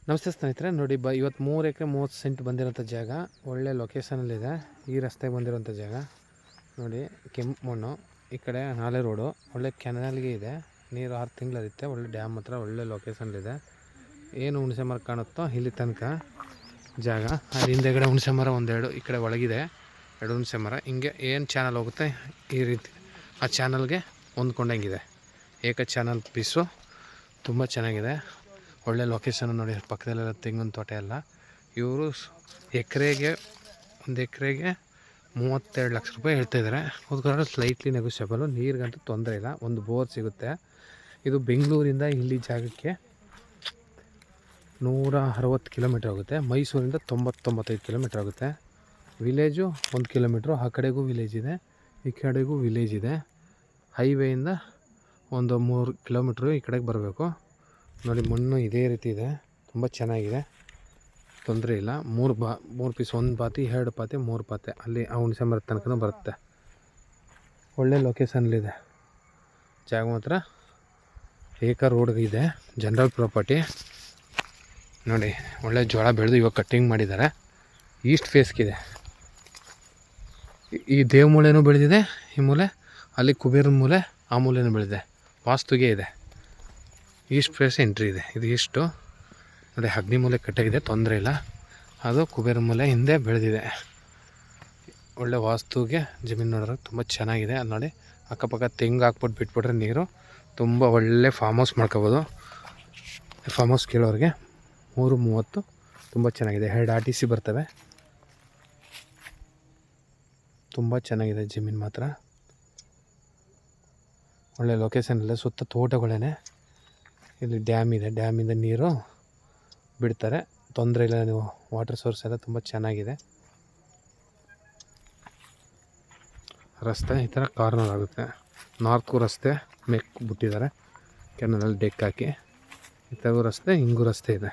ನಮಸ್ತೆ ಸ್ನೇಹಿತರೆ, ನೋಡಿ ಇವತ್ತು 3 ಎಕರೆ 30 ಸೆಂಟ್ ಬಂದಿರೋಂಥ ಜಾಗ ಒಳ್ಳೆ ಲೊಕೇಶನಲ್ಲಿದೆ. ಈ ರಸ್ತೆಗೆ ಬಂದಿರೋಂಥ ಜಾಗ ನೋಡಿ, ಕೆಂಪು ಮಣ್ಣು, ಈ ಕಡೆ ನಾಲೆ ರೋಡು, ಒಳ್ಳೆ ಕೆನಾಲ್ಗೆ ಇದೆ, ನೀರು 6 ತಿಂಗಳಿರುತ್ತೆ. ಒಳ್ಳೆ ಡ್ಯಾಮ್ ಹತ್ರ ಒಳ್ಳೆ ಲೊಕೇಶನ್ಲಿದೆ. ಏನು ಹುಣಸೆ ಮರ ಕಾಣುತ್ತೋ ಇಲ್ಲಿ ತನಕ ಜಾಗ, ಅದು ಹಿಂದೆಗಡೆ ಹುಣಸೆ ಮರ ಒಂದೆರಡು ಈ ಕಡೆ ಒಳಗಿದೆ, 2 ಹುಣಸೆ ಮರ. ಹಿಂಗೆ ಏನು ಚಾನಲ್ ಹೋಗುತ್ತೆ ಈ ರೀತಿ ಆ ಚಾನಲ್ಗೆ ಹೊಂದ್ಕೊಂಡಂಗಿದೆ. ಏಕ ಚಾನಲ್ ಪೀಸು ತುಂಬ ಚೆನ್ನಾಗಿದೆ. ಒಳ್ಳೆ ಲೊಕೇಶನ್ ನೋಡಿ, ಪಕ್ಕದಲ್ಲೆಲ್ಲ ತೆಂಗಿನ ತೋಟ ಎಲ್ಲ. ಇವರು ಒಂದು ಎಕರೆಗೆ 32 ಲಕ್ಷ ರೂಪಾಯಿ ಹೇಳ್ತಾಯಿದ್ದಾರೆ. ಅದಕ್ಕಾದ್ರೆ ಸ್ಲೈಟ್ಲಿ ನೆಗೋಷಿಯಬಲು. ನೀರಿಗಂತೂ ತೊಂದರೆ ಇಲ್ಲ, ಒಂದು ಬೋರ್ ಸಿಗುತ್ತೆ. ಇದು ಬೆಂಗಳೂರಿಂದ ಇಲ್ಲಿ ಜಾಗಕ್ಕೆ 160 ಕಿಲೋಮೀಟ್ರ್ ಆಗುತ್ತೆ. ಮೈಸೂರಿಂದ 90-95 ಕಿಲೋಮೀಟ್ರ್ ಆಗುತ್ತೆ. ವಿಲೇಜು 1 ಕಿಲೋಮೀಟ್ರು, ಆ ಕಡೆಗೂ ವಿಲೇಜ್ ಇದೆ, ಈ ಕಡೆಗೂ ವಿಲೇಜ್ ಇದೆ. ಹೈವೇಯಿಂದ ಒಂದು 3 ಕಿಲೋಮೀಟ್ರು ಈ ಕಡೆಗೆ ಬರಬೇಕು. ನೋಡಿ, ಮಣ್ಣು ಇದೇ ರೀತಿ ಇದೆ, ತುಂಬ ಚೆನ್ನಾಗಿದೆ, ತೊಂದರೆ ಇಲ್ಲ. 3 ಪೀಸ್, 1 ಪಾತಿ 2 ಪಾತಿ 3 ಪಾತಿ ಅಲ್ಲಿ ಆ ಹುಣಸೆ ಮರದ ತನಕ ಬರುತ್ತೆ. ಒಳ್ಳೆ ಲೊಕೇಶನ್ಲಿದೆ ಜಾಗ ಮಾತ್ರ. ಏಕ ರೋಡ್ ಇದೆ, ಜನರಲ್ ಪ್ರಾಪರ್ಟಿ. ನೋಡಿ, ಒಳ್ಳೆ ಜೋಳ ಬೆಳೆದು ಇವಾಗ ಕಟ್ಟಿಂಗ್ ಮಾಡಿದ್ದಾರೆ. ಈಸ್ಟ್ ಫೇಸ್ಗಿದೆ. ಈ ದೇವ್ ಮೂಲೆನೂ ಬೆಳೆದಿದೆ, ಈ ಮೂಲೆ ಅಲ್ಲಿ ಕುಬೇರನ ಮೂಲೆ, ಆ ಮೂಲೆನೂ ಬೆಳೆದಿದೆ. ವಾಸ್ತುಗೆ ಇದೆ. ಈಸ್ಟ್ ಫೇಸ್ ಎಂಟ್ರಿ ಇದೆ. ಇದು ಈಸ್ಟು ನೋಡಿ, ಅಗ್ನಿ ಮೂಲೆ ಕಟ್ಟಾಗಿದೆ, ತೊಂದರೆ ಇಲ್ಲ. ಅದು ಕುಬೇರ ಮೂಲೆ ಹಿಂದೆ ಬೆಳೆದಿದೆ. ಒಳ್ಳೆ ವಾಸ್ತುಗೆ ಜಮೀನು ನೋಡಿದ್ರೆ ತುಂಬ ಚೆನ್ನಾಗಿದೆ. ಅದು ನೋಡಿ, ಅಕ್ಕಪಕ್ಕ ತೆಂಗು ಹಾಕ್ಬಿಟ್ಟು ಬಿಟ್ಬಿಟ್ರೆ ನೀರು ತುಂಬ ಒಳ್ಳೆ ಫಾರ್ಮ್ ಹೌಸ್ ಮಾಡ್ಕೋಬೋದು. ಫಾರ್ಮ್ ಹೌಸ್ ಕೇಳೋರಿಗೆ 330 ತುಂಬ ಚೆನ್ನಾಗಿದೆ. 2 RTC ಬರ್ತವೆ. ತುಂಬ ಚೆನ್ನಾಗಿದೆ ಜಮೀನು ಮಾತ್ರ. ಒಳ್ಳೆ ಲೊಕೇಶನ್ ಇಲ್ಲ, ಸುತ್ತ ತೋಟಗಳೇ. ಇಲ್ಲಿ ಡ್ಯಾಮ್ ಇದೆ, ಡ್ಯಾಮಿಂದ ನೀರು ಬಿಡ್ತಾರೆ, ತೊಂದರೆ ಇಲ್ಲ. ನೀವು ವಾಟರ್ ಸೋರ್ಸ್ ಎಲ್ಲ ತುಂಬ ಚೆನ್ನಾಗಿದೆ. ರಸ್ತೆ ಈ ಥರ ಕಾರ್ನರ್ ಆಗುತ್ತೆ. ನಾರ್ತ್ಗೂ ರಸ್ತೆ ಮೇಕ್ ಬಿಟ್ಟಿದ್ದಾರೆ, ಕೆನಲಲ್ಲಿ ಡೆಕ್ ಹಾಕಿ. ಈ ಥರ ರಸ್ತೆ, ಹಿಂಗೂ ರಸ್ತೆ ಇದೆ.